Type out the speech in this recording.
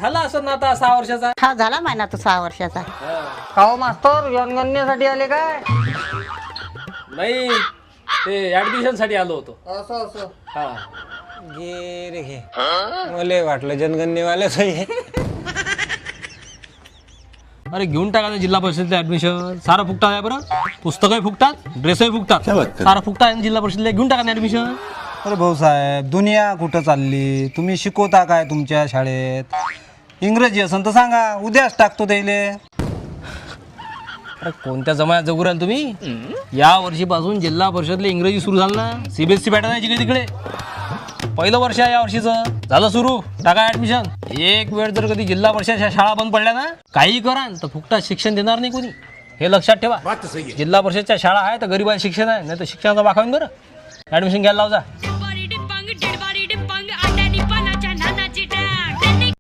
झाला असं ना आता 6 वर्षाचा. हा झाला महिना तो 6 वर्षाचा. काहो मास्तर जनगणनेसाठी आले काय? नाही ते ऍडमिशन साठी आलो होतो. असं असं. हा घे रे घे. मला वाटलं जनगणनेवाल्याच आहे. अरे घेऊन टाका ना जिल्हा परिषदेचं ऍडमिशन. सारं फुकटात आहे बरं. पुस्तकही फुकटात, ड्रेसही फुकटात, सारं फुकटात आहे ना जिल्हा परिषदेला. घेऊन टाका ना ऍडमिशन. अरे भाऊसाहेब दुनिया कुठं चालली? तुम्ही शिकवता काय तुमच्या शाळेत? इंग्रजी असन तर सांगा, उद्याच टाकतो त्याले. अरे कोणत्या जमान्यात जगू राहिले तुम्ही? या वर्षीपासून जिल्हा परिषदला इंग्रजी सुरू झालं ना. CBSE पॅटर्न आहे जिकडे तिकडे. पहिलं वर्ष आहे या वर्षीचं. झालं सुरू, टाका ऍडमिशन. एक वेळ जर कधी जिल्हा परिषद शाळा बंद पडल्या ना, काही करा तर फुकटात शिक्षण देणार नाही कोणी. हे लक्षात ठेवा. जिल्हा परिषदच्या शाळा आहे तर गरिबांना शिक्षण आहे, नाही तर शिक्षणाचा वाखावून बरं. ऍडमिशन घ्यायला लाव जा.